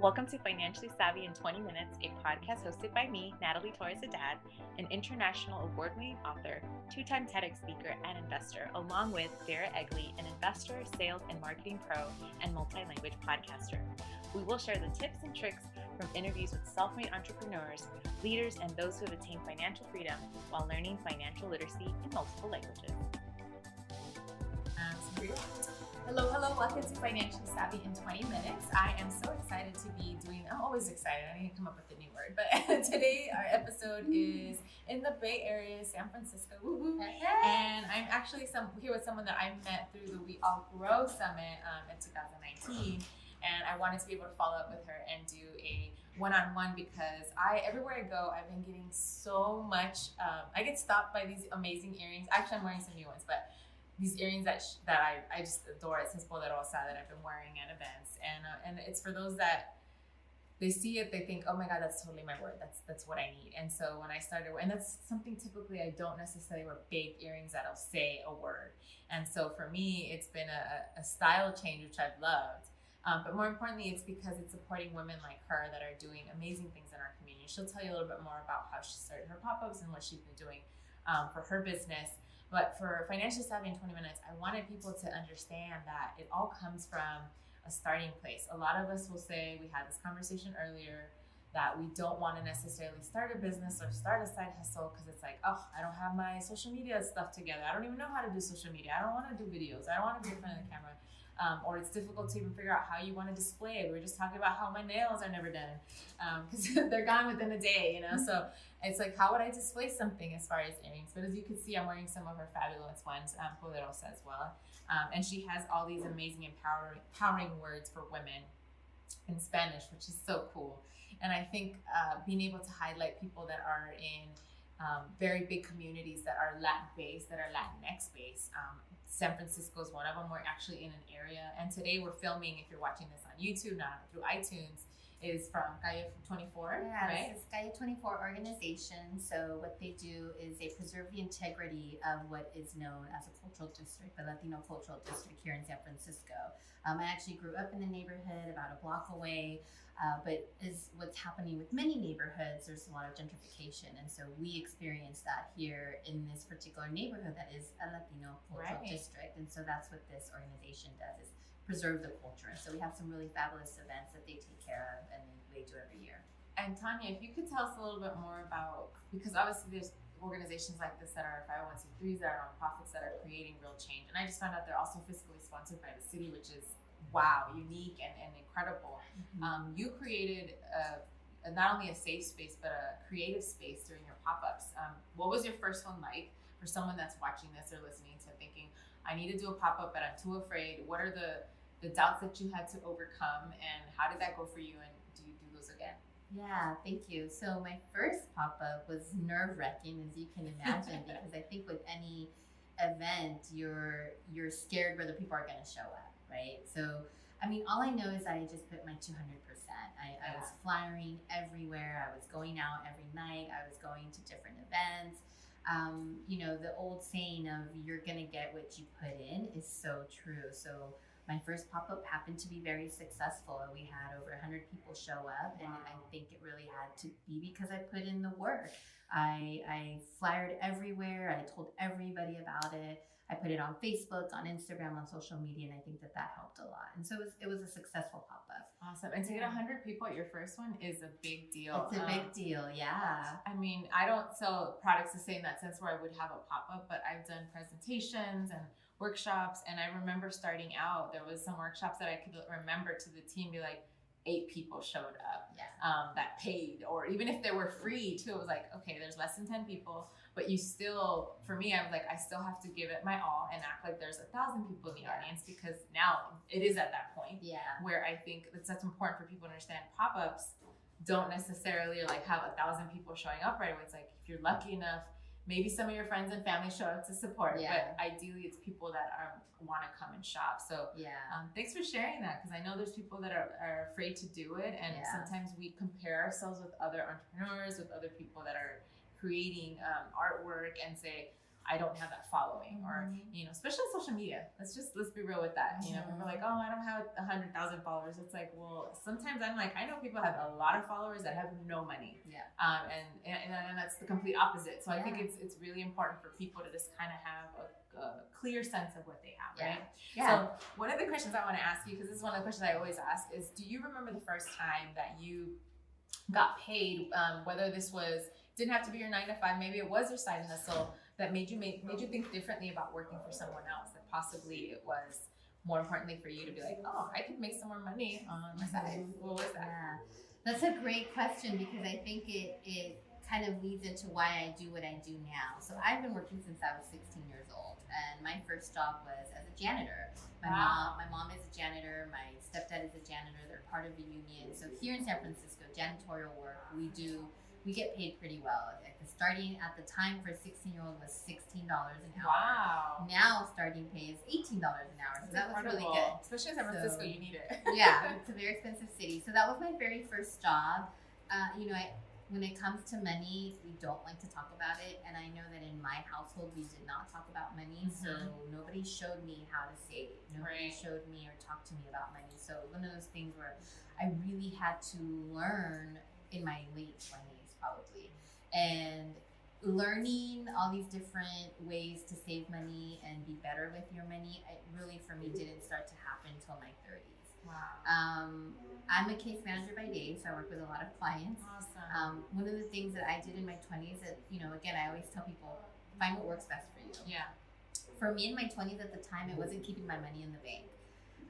Welcome to Financially Savvy in 20 Minutes, a podcast hosted by me, Natalie Torres-Haddad, an international award-winning author, two-time TEDx speaker, and investor, along with Vera Egley, an investor, sales and marketing pro, and multi-language podcaster. We will share the tips and tricks from interviews with self-made entrepreneurs, leaders, and those who have attained financial freedom while learning financial literacy in multiple languages. Hello, welcome to Financially Savvy in 20 Minutes. I am so excited to be I'm always excited, I need to come up with a new word, but today our episode is in the Bay Area, San Francisco, and I'm actually here with someone that I met through the We All Grow Summit in 2019, and I wanted to be able to follow up with her and do a one-on-one because everywhere I go, I've been getting so much, I get stopped by these amazing earrings. Actually, I'm wearing some new ones, but these earrings that I just adore. It says Poderosa that I've been wearing at events, and it's for those that they see it, they think, oh my God, that's totally my word. That's what I need. And so when I started, and that's something typically I don't necessarily wear big earrings that'll say a word. And so for me, it's been a style change, which I've loved. But more importantly, it's because it's supporting women like her that are doing amazing things in our community. She'll tell you a little bit more about how she started her pop-ups and what she's been doing for her business. But for Financially Savvy in 20 Minutes, I wanted people to understand that it all comes from a starting place. A lot of us will say, we had this conversation earlier, that we don't want to necessarily start a business or start a side hustle because it's like, oh, I don't have my social media stuff together. I don't even know how to do social media. I don't want to do videos. I don't want to be in front of the camera. Or it's difficult to even figure out how you want to display it. We were just talking about how my nails are never done because they're gone within a day, So it's like, how would I display something as far as earrings? But as you can see, I'm wearing some of her fabulous ones, Poderosa as well. And she has all these amazing empowering words for women in Spanish, which is so cool. And I think being able to highlight people that are in very big communities that are Latin-based, that are Latinx-based. San Francisco is one of them. We're actually in an area. And today we're filming, if you're watching this on YouTube, not through iTunes, is from Calle 24, yeah, right? This is Calle 24 organization. So what they do is they preserve the integrity of what is known as a cultural district, the Latino cultural district here in San Francisco. I actually grew up in the neighborhood about a block away, but is what's happening with many neighborhoods, there's a lot of gentrification. And so we experienced that here in this particular neighborhood that is a Latino cultural district. And so that's what this organization does, is preserve the culture. And so we have some really fabulous events that they take care of and they do every year. And Tanya, if you could tell us a little bit more about, because obviously there's organizations like this that are 501c3s, that are nonprofits that are creating real change. And I just found out they're also fiscally sponsored by the city, which is, wow, unique and incredible. Mm-hmm. You created not only a safe space, but a creative space during your pop-ups. What was your first one like for someone that's watching this or listening to thinking, I need to do a pop-up, but I'm too afraid? What are the doubts that you had to overcome, and how did that go for you, and do you do those again? Yeah, thank you. So my first pop-up was nerve-wracking, as you can imagine, because I think with any event, you're scared whether people are going to show up, right? So, I mean, all I know is that I just put my 200%. I was flyering everywhere. I was going out every night. I was going to different events. The old saying of you're going to get what you put in is so true. So my first pop-up happened to be very successful. We had over 100 people show up, and I think it really had to be because I put in the work. I flyered everywhere. I told everybody about it. I put it on Facebook, on Instagram, on social media, and I think that helped a lot. And so it was a successful pop-up. Awesome. And to get 100 people at your first one is a big deal. It's a big deal, yeah. I mean, I don't sell products the same in that sense where I would have a pop-up, but I've done presentations and workshops. And I remember starting out, there was some workshops that I could remember to the team be like, 8 people showed up that paid, or even if they were free too, it was like, okay, there's less than 10 people, but you still, for me, I was like, I still have to give it my all and act like there's 1,000 people in the audience, because now it is at that point where I think that's important for people to understand. Pop-ups don't necessarily like have 1,000 people showing up right away. It's like, if you're lucky enough, maybe some of your friends and family show up to support, but ideally it's people that want to come and shop. So thanks for sharing that, because I know there's people that are afraid to do it, and sometimes we compare ourselves with other entrepreneurs, with other people that are creating artwork, and say, I don't have that following, or especially on social media. Let's be real with that. People are like, oh, I don't have 100,000 followers. It's like, well, sometimes I'm like, I know people have a lot of followers that have no money. Yeah. And that's the complete opposite. So I think it's really important for people to just kind of have a clear sense of what they have, right? Yeah. So one of the questions I want to ask you, because this is one of the questions I always ask, is do you remember the first time that you got paid, whether this didn't have to be your 9 to 5, maybe it was your side hustle, that made you think differently about working for someone else, that possibly it was more importantly for you to be like, oh, I could make some more money on my side. What was that? Yeah. That's a great question, because I think it kind of leads into why I do what I do now. So I've been working since I was 16 years old, and my first job was as a janitor. My mom is a janitor, my stepdad is a janitor, they're part of the union. So here in San Francisco, janitorial work, we get paid pretty well. The starting at the time for a 16-year-old was $16 an hour. Wow. Now starting pay is $18 an hour. So that was really good. Especially in San Francisco, you need it. Yeah, it's a very expensive city. So that was my very first job. When it comes to money, we don't like to talk about it. And I know that in my household, we did not talk about money. So nobody showed me how to save. Nobody showed me or talked to me about money. So one of those things where I really had to learn in my late 20s, probably. And learning all these different ways to save money and be better with your money, it really, for me, didn't start to happen until my 30s. Wow. I'm a case manager by day, so I work with a lot of clients. Awesome. One of the things that I did in my 20s that, again, I always tell people, find what works best for you. Yeah. For me in my 20s at the time, it wasn't keeping my money in the bank.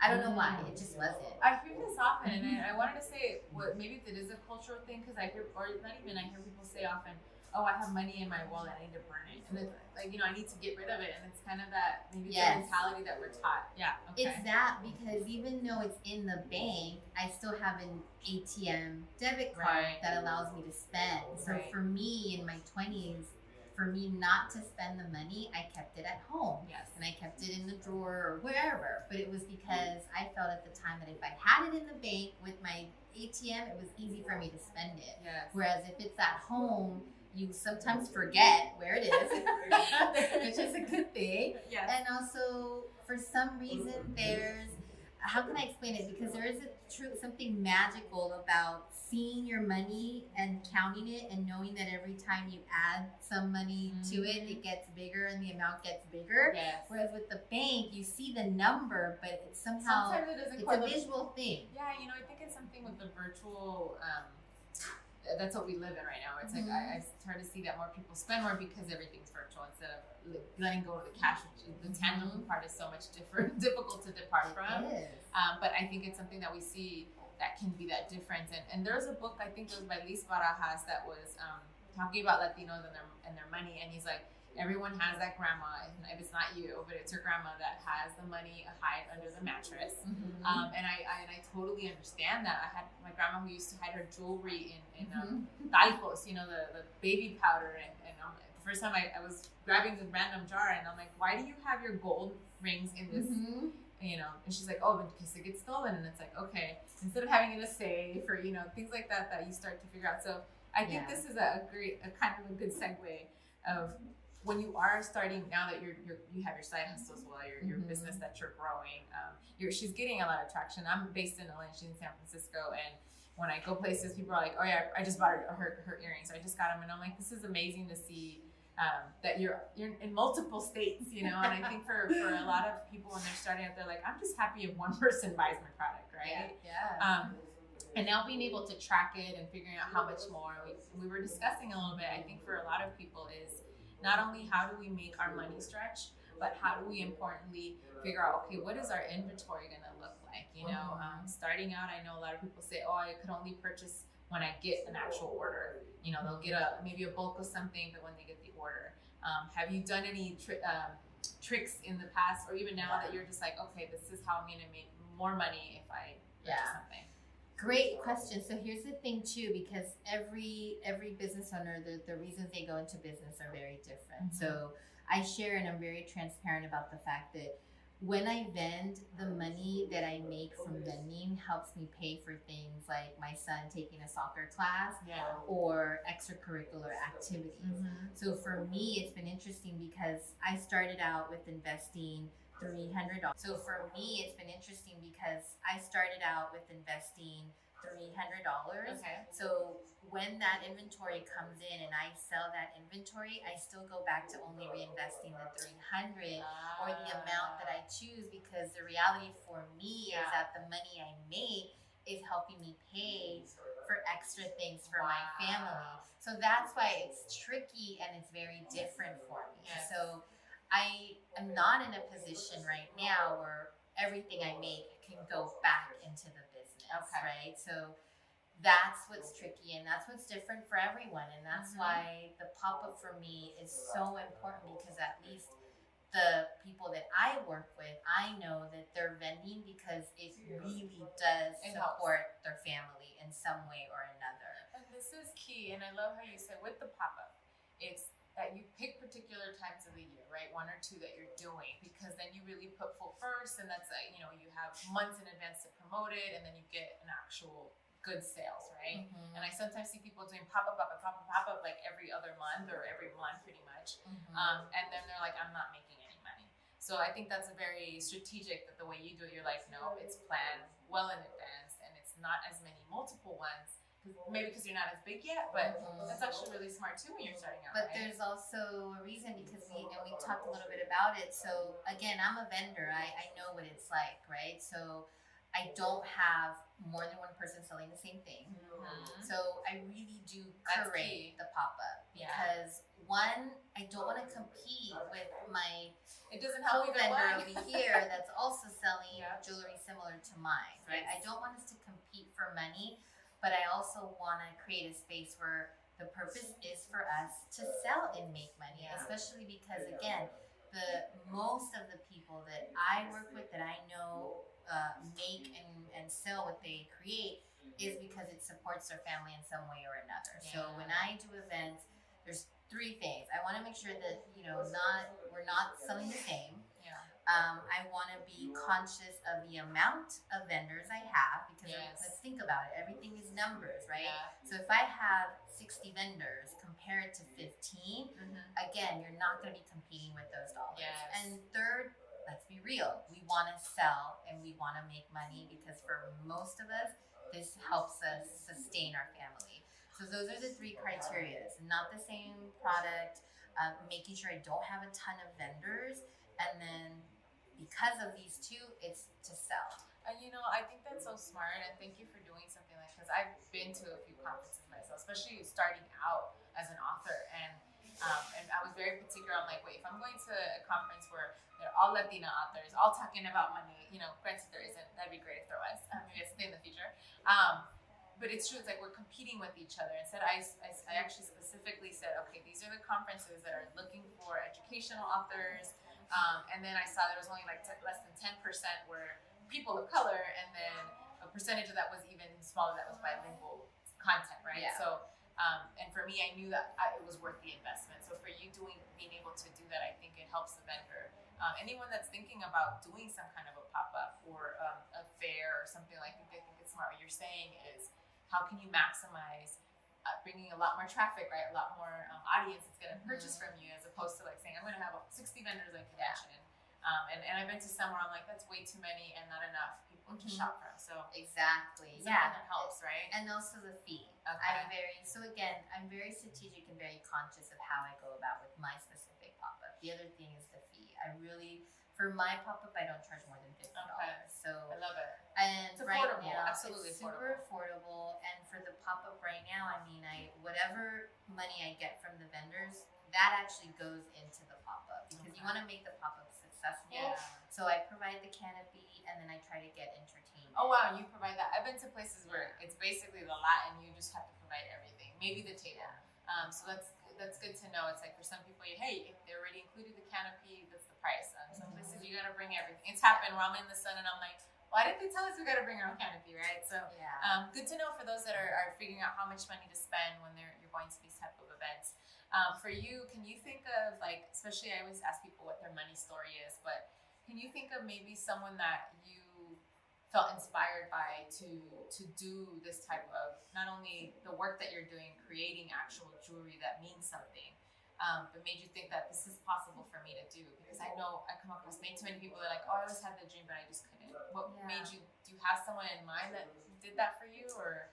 I don't know why, it just wasn't. I hear this often, and I wanted to say, maybe it is a cultural thing, because I hear, or not even, I hear people say often, oh, I have money in my wallet, I need to burn it. And it's like, I need to get rid of it. And it's kind of that, maybe the mentality that we're taught. Yeah, okay. It's that, because even though it's in the bank, I still have an ATM debit card that allows me to spend. So for me, in my 20s, for me not to spend the money, I kept it at home. Yes. And I kept it in the drawer or wherever. But it was because I felt at the time that if I had it in the bank with my ATM, it was easy for me to spend it. Yes. Whereas if it's at home, you sometimes forget where it is, which is a good thing. Yes. And also, for some reason, how can I explain it? Because there is something magical about seeing your money and counting it and knowing that every time you add some money to it, it gets bigger and the amount gets bigger. Yes. Whereas with the bank, you see the number, but it's somehow, sometimes it doesn't it's a visual thing. Yeah, I think it's something with the virtual, that's what we live in right now. It's like I start to see that more people spend more because everything's virtual instead of letting go of the cash, which the tangible part is so much difficult to depart from. It is. But I think it's something that we see that can be that difference. And there's a book, I think it was by Luis Barajas, that was talking about Latinos and their money. And he's like, everyone has that grandma, if it's not you, but it's your grandma that has the money hide under the mattress. And I totally understand that. I had my grandma who used to hide her jewelry in talcos, the baby powder. And the first time I was grabbing this random jar, and I'm like, why do you have your gold rings in this? And she's like, oh, because it gets stolen. And it's like, okay, instead of having it a safe or, things like that you start to figure out. So I think this is a kind of a good segue of when you are starting, now that you have your side hustle as well, your business that you're growing, she's getting a lot of traction. I'm based in LA, she's in San Francisco, and when I go places, people are like, oh yeah, I just bought her earrings. I just got them, and I'm like, this is amazing to see that you're in multiple states, And I think for a lot of people when they're starting out, they're like, I'm just happy if one person buys my product, right? Yeah. And now being able to track it and figuring out how much more, we were discussing a little bit, I think for a lot of people is not only how do we make our money stretch, but how do we importantly figure out, okay, what is our inventory going to look like? Starting out, I know a lot of people say, oh, I could only purchase when I get an actual order. They'll get maybe a bulk of something, but when they get the order. Have you done any tricks in the past, or even now that you're just like, okay, this is how I'm going to make more money if I purchase something? Great question. So here's the thing too, because every business owner, the reasons they go into business are very different. So I share, and I'm very transparent about the fact that when I vend, the money that I make from vending helps me pay for things like my son taking a soccer class or extracurricular activities. So for me, it's been interesting because I started out with investing $300. So for me, it's been interesting because I started out with investing $300. Okay. So when that inventory comes in and I sell that inventory, I still go back to only reinvesting the 300 or the amount that I choose, because the reality for me is that the money I make is helping me pay for extra things for my family. So that's why it's tricky and it's very different for me. Yes. So I am not in a position right now where everything I make can go back into the business, right? So that's what's tricky and that's what's different for everyone, and that's why the pop-up for me is so important, because at least the people that I work with, I know that they're vending because it really does support their family in some way or another. And this is key, and I love how you said with the pop-up, it's that you pick particular times of the year, right? 1 or 2 that you're doing, because then you really put full first, and that's like, you know, you have months in advance to promote it, and then you get an actual good sales, right? And I sometimes see people doing pop-up like every other month or every month pretty much. And then they're like, I'm not making any money. So I think that's a very strategic, that the way you do it, you're like, no, it's planned well in advance, and it's not as many multiple ones. Maybe because you're not as big yet, but that's actually really smart too when you're starting out. But right? there's also a reason, because we talked a little bit about it. So again, I'm a vendor. I know what it's like, right? So I don't have more than one person selling the same thing. So I really do curate the pop-up, because one, I don't want to compete with my co-vendor over here that's also selling jewelry similar to mine, right? I don't want us to compete for money, but I also want to create a space where the purpose is for us to sell and make money, especially because, again, the most of the people that I work with, that I know make and sell what they create, is because it supports their family in some way or another. So when I do events, there's 3 things. I want to make sure that, you know, we're not selling the same. I want to be conscious of the amount of vendors I have, because let's think about it. Everything is numbers, right? So if I have 60 vendors compared to 15, again, you're not going to be competing with those dollars. And third, let's be real. We want to sell and we want to make money, because for most of us, this helps us sustain our family. So those are the 3 criteria. Not the same product, making sure I don't have a ton of vendors, and then because of these 2, it's to sell. And you know, I think that's so smart, and thank you for doing something like this. I've been to a few conferences myself, especially starting out as an author, and I was very particular. I'm like, wait, if I'm going to a conference where they're all Latina authors, all talking about money, you know, granted there isn't, that'd be great if there was, maybe it's in the future. But it's true, it's like we're competing with each other. Instead, I actually specifically said, okay, these are the conferences that are looking for educational authors. And then I saw there was only like less than 10% were people of color, and then a percentage of that was even smaller that was bilingual content, right? So, and for me, I knew that it was worth the investment. So for you being able to do that, I think it helps the vendor. Anyone that's thinking about doing some kind of a pop-up or a fair or something like that, I think it's smart. What you're saying is, how can you maximize bringing a lot more traffic, right? A lot more audience that's going to purchase from you, as opposed to like saying, I'm going to have 60 vendors like convention. And I've been to some where I'm like, that's way too many and not enough people to shop from. So exactly, that helps, right? And also the fee. I'm very strategic and very conscious of how I go about with my specific pop-up. The other thing is the fee. For my pop-up, I don't charge more than $50. So I love it. And it's right affordable. now, Absolutely it's super affordable. And for the pop-up right now, I mean, whatever money I get from the vendors, that actually goes into the pop-up, because you want to make the pop-up successful. So I provide the canopy, and then I try to get entertainment. Oh wow, you provide that. I've been to places where it's basically the lot, and you just have to provide everything. Maybe the table. So that's good to know. It's like for some people, hey, if they already included the canopy, that's the price. Some places you gotta bring everything. It's happened where I'm in the sun and I'm like, why didn't they tell us we gotta bring our own canopy, right? So good to know for those that are figuring out how much money to spend when you're going to these type of events. For you, can you think of, like, especially I always ask people what their money story is, but can you think of maybe someone that you felt inspired by to do this type of, not only the work that you're doing, creating actual jewelry that means something, but made you think that this is possible for me to do? Because I know I come across too many people that are like, oh, I always had the dream, but I just couldn't. What made you, do you have someone in mind that did that for you, or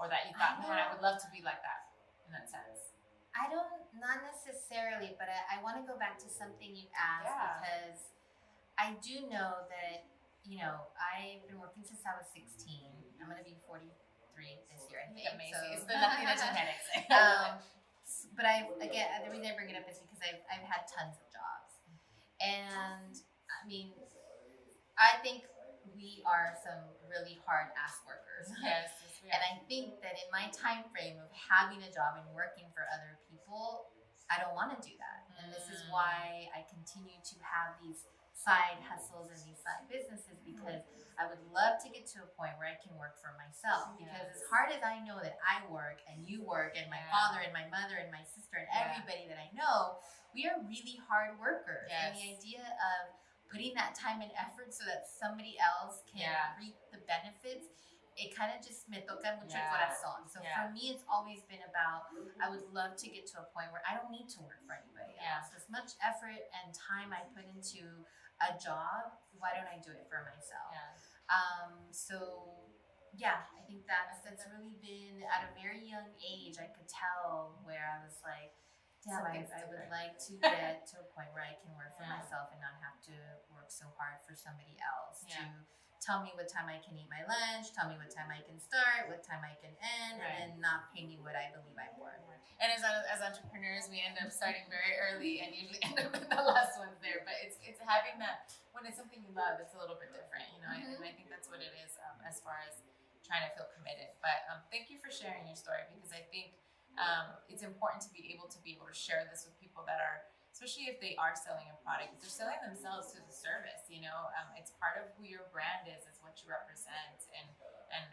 that you thought, man, I would love to be like that in that sense? I don't, not necessarily, but I want to go back to something you asked, because I do know that, you know, I've been working since I was 16. I'm going to be 43 this year, I think. Amazing. So. It's the Latina genetics. But again, the reason I bring it up is because I've had tons of jobs. And, I mean, I think we are some really hard-ass workers. Yes. And I think that in my time frame of having a job and working for other people, I don't want to do that. And this is why I continue to have these side hustles and these side businesses, because I would love to get to a point where I can work for myself. Because as hard as I know that I work and you work and my father and my mother and my sister and everybody that I know, we are really hard workers. And the idea of putting that time and effort so that somebody else can reap the benefits, it kind of just me toca mucho el corazón. So for me, it's always been about, I would love to get to a point where I don't need to work for anybody else. As much effort and time I put into a job, why don't I do it for myself? So I think that's really been, at a very young age, I could tell where I was like, damn, I would like to get to a point where I can work for myself and not have to work so hard for somebody else to tell me what time I can eat my lunch, tell me what time I can start, what time I can end, and not pay me what I believe I'm worth. And as entrepreneurs, we end up starting very early and usually end up in the last ones there. But it's having that, when it's something you love, it's a little bit different, you know. And I think that's what it is, as far as trying to feel committed. But thank you for sharing your story, because I think it's important to be able to share this with people that are, especially if they are selling a product, they're selling themselves to the service, you know. It's part of who your brand is what you represent. And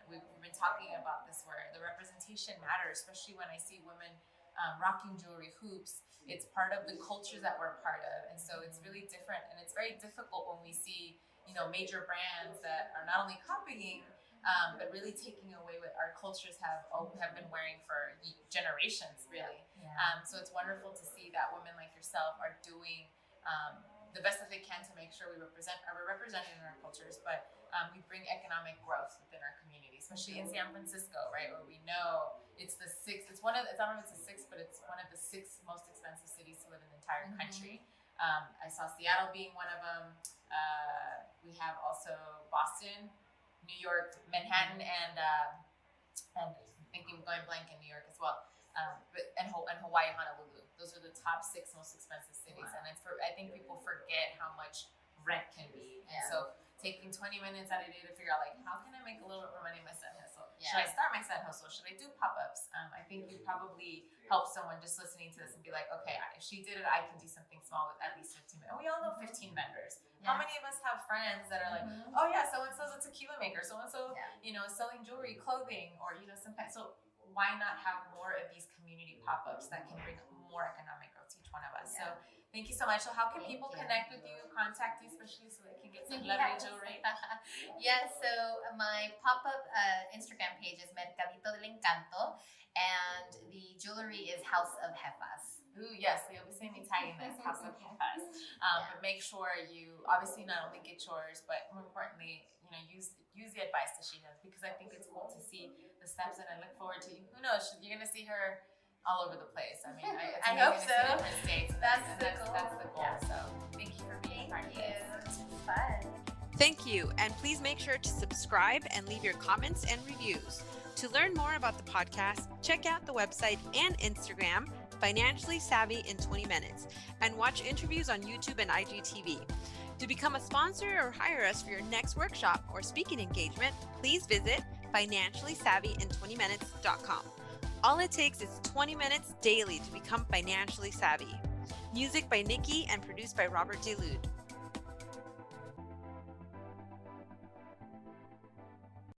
we've been talking about this, where the representation matters, especially when I see women rocking jewelry, hoops. It's part of the cultures that we're part of. And so it's really different, and it's very difficult when we see, you know, major brands that are not only copying, but really taking away what our cultures have been wearing for generations, really. So it's wonderful to see that women like yourself are doing the best that they can to make sure we're represented in our cultures, but we bring economic growth within our community, especially in San Francisco, right, where we know it's the sixth, I don't know if it's the sixth, but it's one of the 6 most expensive cities to live in the entire country. I saw Seattle being one of them. We have also Boston, New York, Manhattan, and I'm going blank in New York as well. And Hawaii, Honolulu. Those are the top 6 most expensive cities. And I think people forget how much rent can be. And so taking 20 minutes out of the day to figure out, like, how can I make a little bit more money in my side hustle? Should I start my side hustle? Should I do pop-ups? I think you probably help someone just listening to this and be like, okay, if she did it, I can do something small with at least 15 minutes. And we all know 15 vendors. How many of us have friends that are like, oh yeah, so-and-so's a tequila maker, so-and-so, you know, selling jewelry, clothing, or, you know, sometimes. So why not have more of these community pop-ups that can bring more economic growth to each one of us? So thank you so much. So how can people connect with you, contact you, especially so they can get some lovely jewelry? So my pop-up Instagram page is Mercadito del Encanto, and the jewelry is House of Jefas. Ooh, yes, you'll be seeing me tagging this, House of Jefas. But make sure you obviously not only get yours, but more importantly, you know, use the advice that she has, because I think it's cool to see the steps, and I look forward to, who knows, you're going to see her all over the place. I mean, I hope so. Different states. That's the goal. So thank you for being part of this. It's fun. Thank you, and please make sure to subscribe and leave your comments and reviews. To learn more about the podcast, check out the website and Instagram, Financially Savvy in 20 Minutes, and watch interviews on YouTube and IGTV. To become a sponsor or hire us for your next workshop or speaking engagement, please visit financiallysavvyin20minutes.com. All it takes is 20 minutes daily to become financially savvy. Music by Nikki and produced by Robert DeLude.